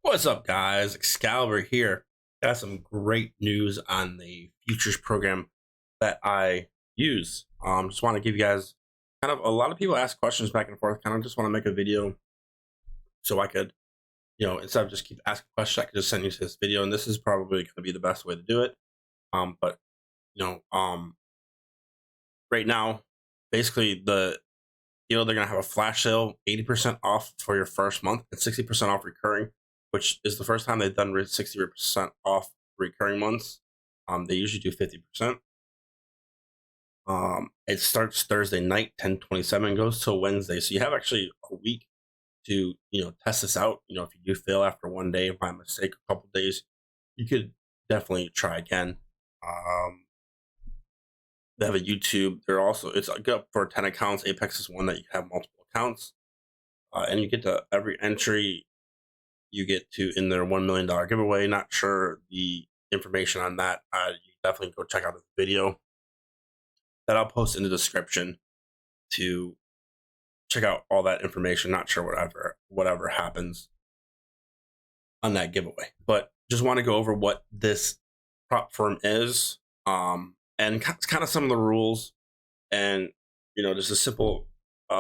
What's up, guys? Excalibur here. Got some great news on the futures program that I use. Just want to give you guys kind of a lot of people ask questions back and forth. Kind of just want to make a video so I could, instead of just keep asking questions, I could just send you this video. And this is probably going to be the best way to do it. But right now, basically the they're going to have a flash sale, 80% off for your first month and 60% off recurring, which is the first time they've done 60% off recurring months. They usually do 50%. It starts Thursday night, 10/27, goes till Wednesday. So you have actually a week to, test this out. If you do fail after one day by mistake, a couple days, you could definitely try again. They have a YouTube. It's good for 10 accounts. Apex is one that you can have multiple accounts. And you get to every entry you get to in their $1 million giveaway. Not sure the information on that. You definitely go check out the video that I'll post in the description to check out all that information. Not sure whatever happens on that giveaway, but just want to go over what this prop firm is, and kind of some of the rules, and just a simple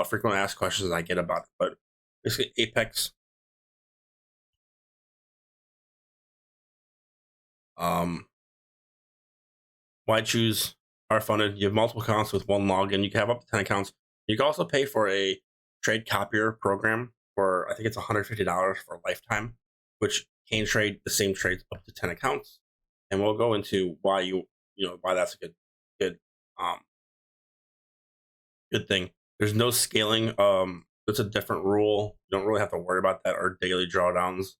frequently asked questions I get about it. But basically, Apex, why choose our funded? You have multiple accounts with one login. You can have up to 10 accounts. You can also pay for a trade copier program for, I think it's $150 for a lifetime, which can trade the same trades up to 10 accounts. And we'll go into why why that's a good thing. There's no scaling. It's a different rule. You don't really have to worry about that, or daily drawdowns.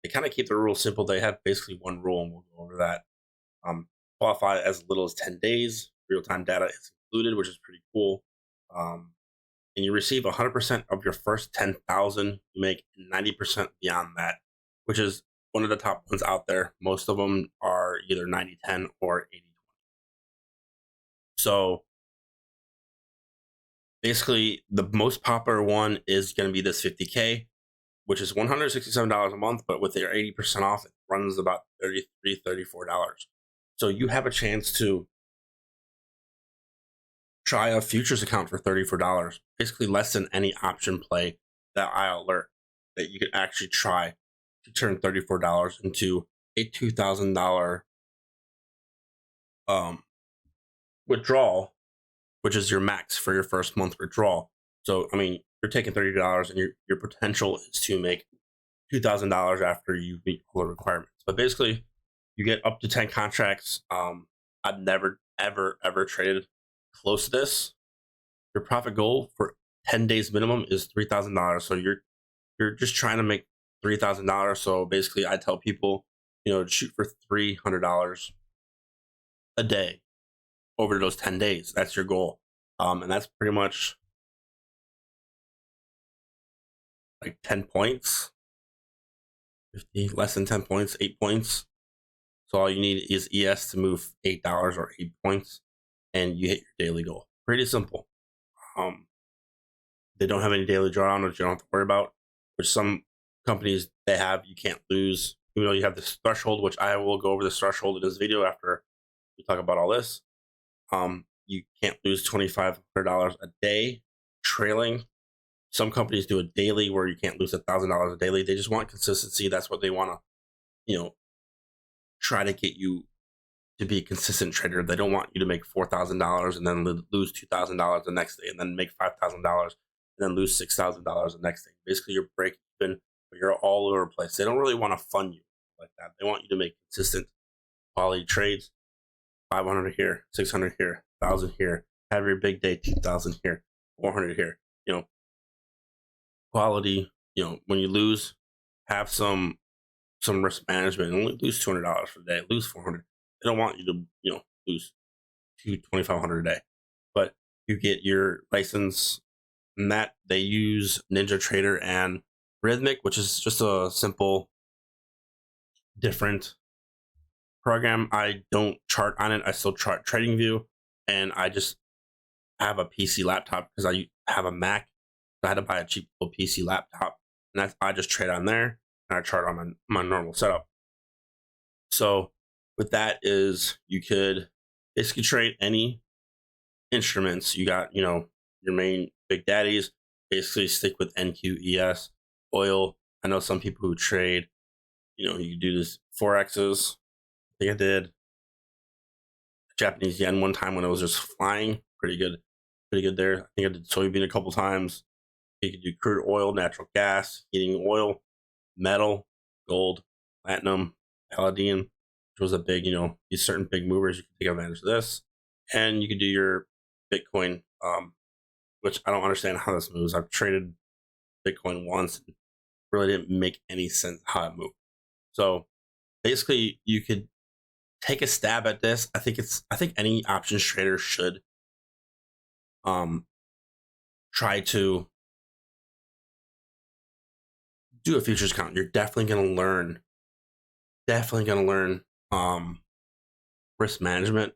They kind of keep the rules simple. They have basically one rule, and we'll go over that. Qualify as little as 10 days. Real-time data is included, which is pretty cool. And you receive 100% of your first 10,000. You make 90% beyond that, which is one of the top ones out there. Most of them are either 90-10 or 80-20. So basically, the most popular one is going to be this 50K, which is $167 a month, but with their 80% off, it runs about $33, $34. So you have a chance to try a futures account for $34, basically less than any option play that I alert that you could actually try to turn $34 into a $2,000 withdrawal, which is your max for your first month withdrawal. So, I mean, you're taking $30 and your potential is to make $2,000 after you meet all the requirements. But basically, you get up to 10 contracts. I've never, ever traded close to this. Your profit goal for 10 days minimum is $3,000. So you're just trying to make $3,000. So basically, I tell people, shoot for $300 a day over those 10 days. That's your goal. And that's pretty much like 10 points, 50, less than 10 points, 8 points. So all you need is ES to move $8 or 8 points, and you hit your daily goal. Pretty simple. They don't have any daily drawdown, which you don't have to worry about, which some companies they have. You can't lose, even though you have this threshold, which I will go over this threshold in this video after we talk about all this. You can't lose $2,500 a day trailing. Some companies do a daily where you can't lose $1,000 a daily. They just want consistency. That's what they want to, try to get you to be a consistent trader. They don't want you to make $4,000 and then lose $2,000 the next day, and then make $5,000 and then lose $6,000 the next day. Basically, you're breaking even, but you're all over the place. They don't really want to fund you like that. They want you to make consistent quality trades. 500 here, 600 here, 1,000 here. Have your big day, 2,000 here, 400 here. Quality. When you lose, have some risk management. Only lose $200 for the day. Lose $400. They don't want you to lose $2,500 a day. But you get your license, and that they use NinjaTrader and Rhythmic, which is just a simple, different program. I don't chart on it. I still chart TradingView, and I just have a PC laptop because I have a Mac. I had to buy a cheap little PC laptop, and I just trade on there. kind of chart on my normal setup. So with that is you could basically trade any instruments. You got, your main big daddies, basically stick with NQES, oil. I know some people who trade, you do this Forexes. I think I did Japanese yen one time when it was just flying. Pretty good there. I think I did soybean a couple times. You could do crude oil, natural gas, heating oil, metal, gold, platinum, palladium, which was a big, these certain big movers. You can take advantage of this. And you can do your Bitcoin, which I don't understand how this moves. I've traded Bitcoin once and really didn't make any sense how it moved. So basically you could take a stab at this. I think any options trader should try to do a futures account. You're definitely going to learn risk management.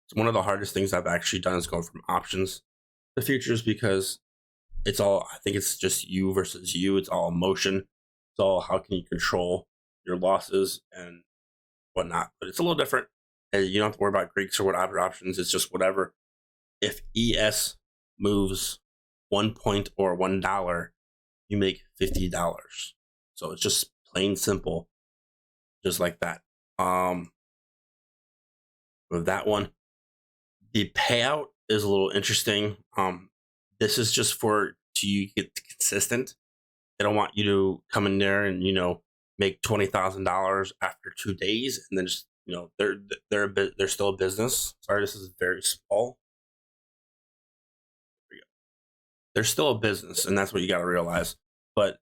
It's one of the hardest things I've actually done is going from options to futures, because I think it's just you versus you. It's all emotion. It's all how can you control your losses and whatnot. But it's a little different. You don't have to worry about Greeks or what other options. It's just whatever. If ES moves 1 point or $1, you make $50. So it's just plain simple, just like that. With that one, the payout is a little interesting. This is just to get consistent. They don't want you to come in there and make $20,000 after 2 days, and then just they're still a business. Sorry, this is very small. There we go. They're still a business, and that's what you got to realize. But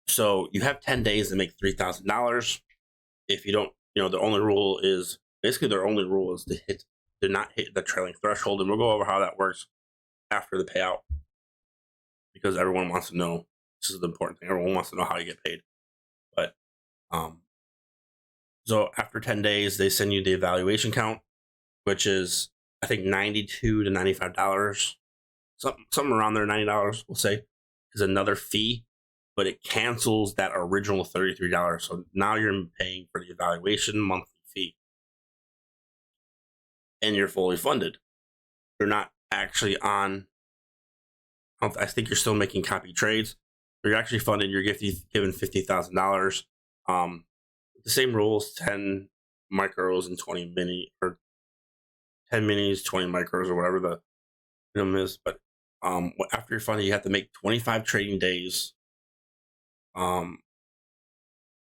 so you have 10 days to make $3,000. If you don't, the only rule is to not hit the trailing threshold, and we'll go over how that works after the payout, because everyone wants to know. This is the important thing. Everyone wants to know how you get paid. But so after 10 days, they send you the evaluation count, which is I think $92 to $95, something around there. $90, we'll say, is another fee, but it cancels that original $33. So now you're paying for the evaluation monthly fee, and you're fully funded. You're not actually on. I think you're still making copy trades. But you're actually funded. You're given $50,000. The same rules: 10 micros and 20 mini, or 10 minis, 20 micros, or whatever the minimum is. But after you're funded, you have to make 25 trading days. And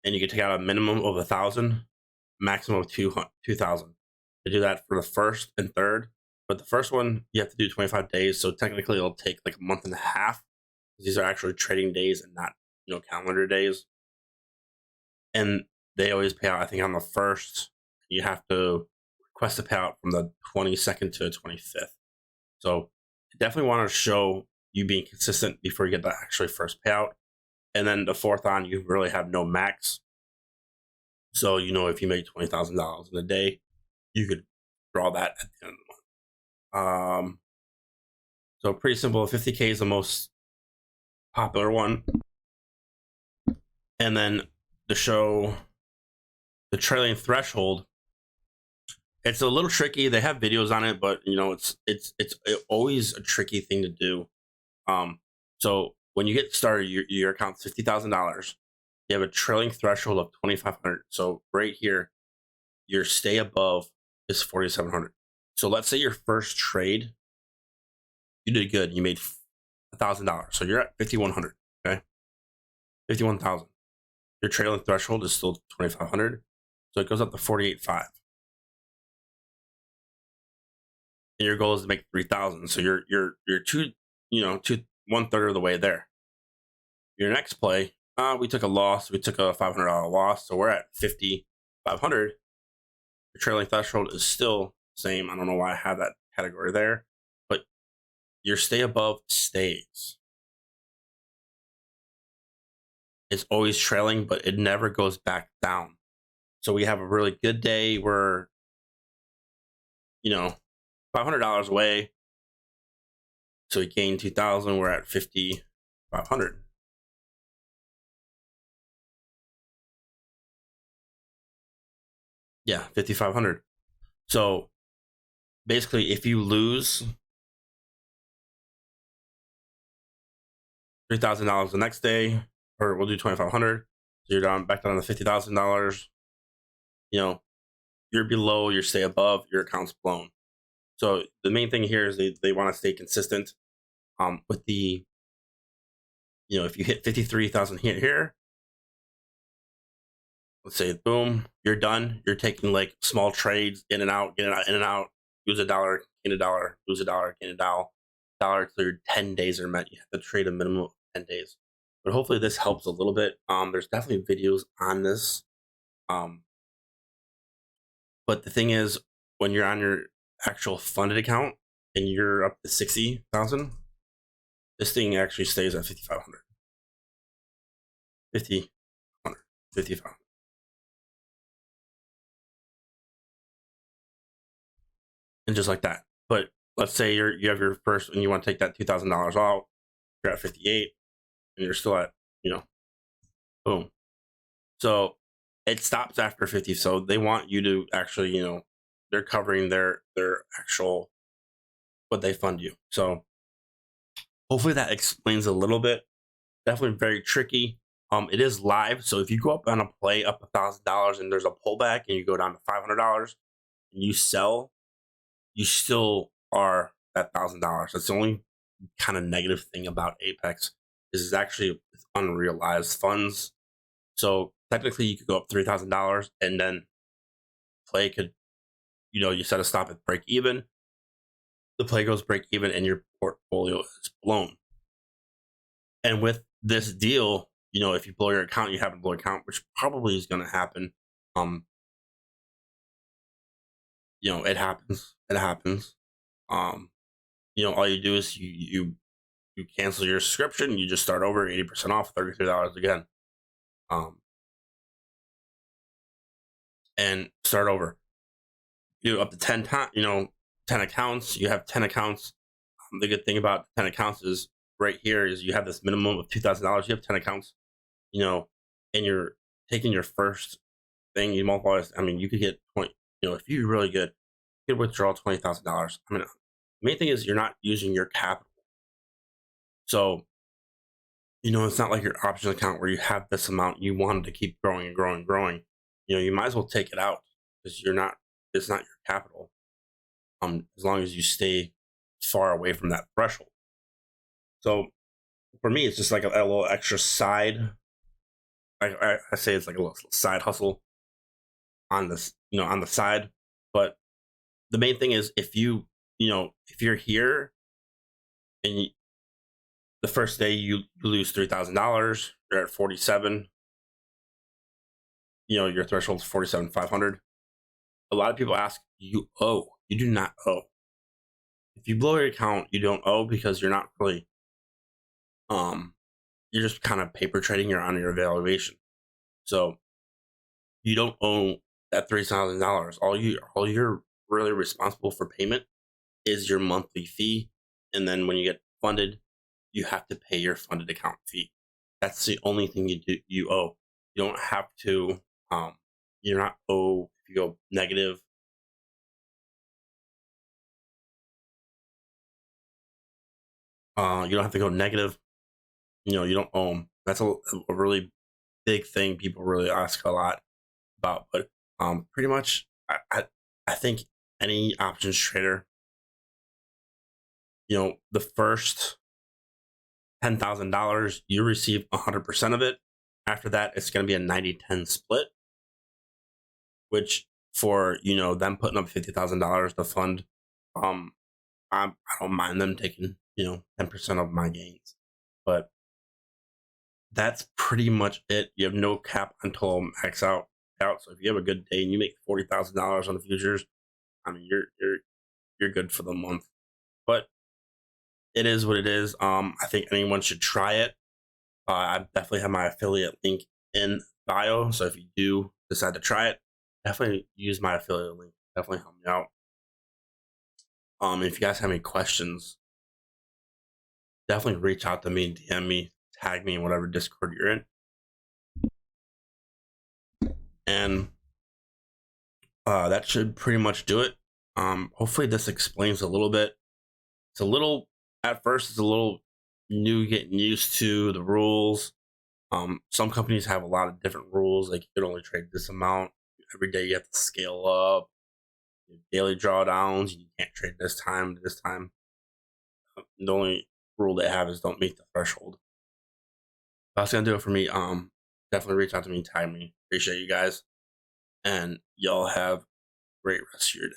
you can take out a minimum of 1,000, maximum of 2,000. They do that for the first and third, but the first one you have to do 25 days. So technically, it'll take like a month and a half. These are actually trading days and not calendar days. And they always pay out, I think, on the first. You have to request a payout from the 22nd to the 25th. So you definitely want to show you being consistent before you get the actually first payout. And then the fourth on, you really have no max. So, if you make $20,000 in a day, you could draw that at the end of the month. So pretty simple. 50K is the most popular one. And then to show the trailing threshold, it's a little tricky. They have videos on it, but it's always a tricky thing to do. So when you get started, your account's $50,000. You have a trailing threshold of 2,500. So right here, your stay above is 4,700. So let's say your first trade, you did good. You made $1,000. So you're at 5,100. Okay, 51,000. Your trailing threshold is still 2,500. So it goes up to 48.5. And your goal is to make 3,000. So you're 1/3 of the way there. Your next play, we took a loss. We took a $500 loss. So we're at 5,500. Your trailing threshold is still the same. I don't know why I have that category there, but your stay above stays. It's always trailing, but it never goes back down. So we have a really good day where, $500 away. So we gained 2,000. We're at 5,500. Yeah, 5,500. So basically, if you lose $3,000 the next day, or we'll do 2,500, so you're down back down to $50,000. You know, you're below, you stay above, your account's blown. So the main thing here is they want to stay consistent. With the, if you hit 53,000 here, let's say boom, you're done. You're taking like small trades in and out, in and out. Lose a dollar, gain a dollar, lose a dollar, gain a dollar till your 10 days are met. You have to trade a minimum of 10 days. But hopefully this helps a little bit. There's definitely videos on this. But the thing is, when you're on your actual funded account and you're up to 60,000, this thing actually stays at 5,500. 5,500. 5,500. And just like that. But let's say you have your first and you want to take that $2,000 out, you're at 58 and you're still at, boom. So it stops after 50. So they want you to actually, they're covering their actual what they fund you. So hopefully that explains a little bit. Definitely very tricky. It is live. So if you go up on a play up $1,000 and there's a pullback and you go down to $500 and you sell, you still are at $1,000. That's the only kind of negative thing about Apex is it's actually unrealized funds. So technically you could go up $3,000 and then play could, you set a stop at break even. The play goes break even and your portfolio is blown. And with this deal, if you blow your account, you have a blow account, which probably is going to happen. It happens. It happens. All you do is you cancel your subscription, you just start over, 80% off, $33 again. And start over. You up to 10 times, 10 accounts. You have 10 accounts. The good thing about 10 accounts is right here is you have this minimum of $2,000. You have 10 accounts, and you're taking your first thing, you multiply. You could get 20. If you're really good, you could withdraw $20,000. The main thing is you're not using your capital. So, it's not like your option account where you have this amount, you want to keep growing and growing and growing. You might as well take it out because it's not your capital. As long as you stay far away from that threshold. So for me, it's just like a little extra side. I say it's like a little side hustle on this, on the side. But the main thing is if if you're here and the first day you lose $3,000, you're at 47. Your threshold is 47,500. A lot of people ask, you owe. You do not owe. If you blow your account, you don't owe because you're not really, you're just kind of paper trading. You're on your evaluation. So you don't owe that $3,000. All you're really responsible for payment is your monthly fee. And then when you get funded, you have to pay your funded account fee. That's the only thing you owe. You don't have to, you're not owe if you go negative. You don't have to go negative. You don't owe them. That's a really big thing people really ask a lot about. But pretty much, I think any options trader, the first $10,000, you receive 100% of it. After that, it's going to be a 90-10 split, which for, them putting up $50,000 to fund, I don't mind them taking, 10% of my gains. But that's pretty much it. You have no cap until max out. So if you have a good day and you make $40,000 on the futures, you're good for the month. But it is what it is. I think anyone should try it. I definitely have my affiliate link in bio. So if you do decide to try it, definitely use my affiliate link. Definitely help me out. If you guys have any questions, definitely reach out to me, DM me, tag me in whatever Discord you're in. And That should pretty much do it. Hopefully this explains a little bit. It's a little, at first, it's a little new getting used to the rules. Some companies have a lot of different rules. Like you can only trade this amount every day. You have to scale up. Daily drawdowns. You can't trade this time to this time. The only rule they have is don't meet the threshold. That's gonna do it for me. Definitely reach out to me, tag me. Appreciate you guys, and y'all have a great rest of your day.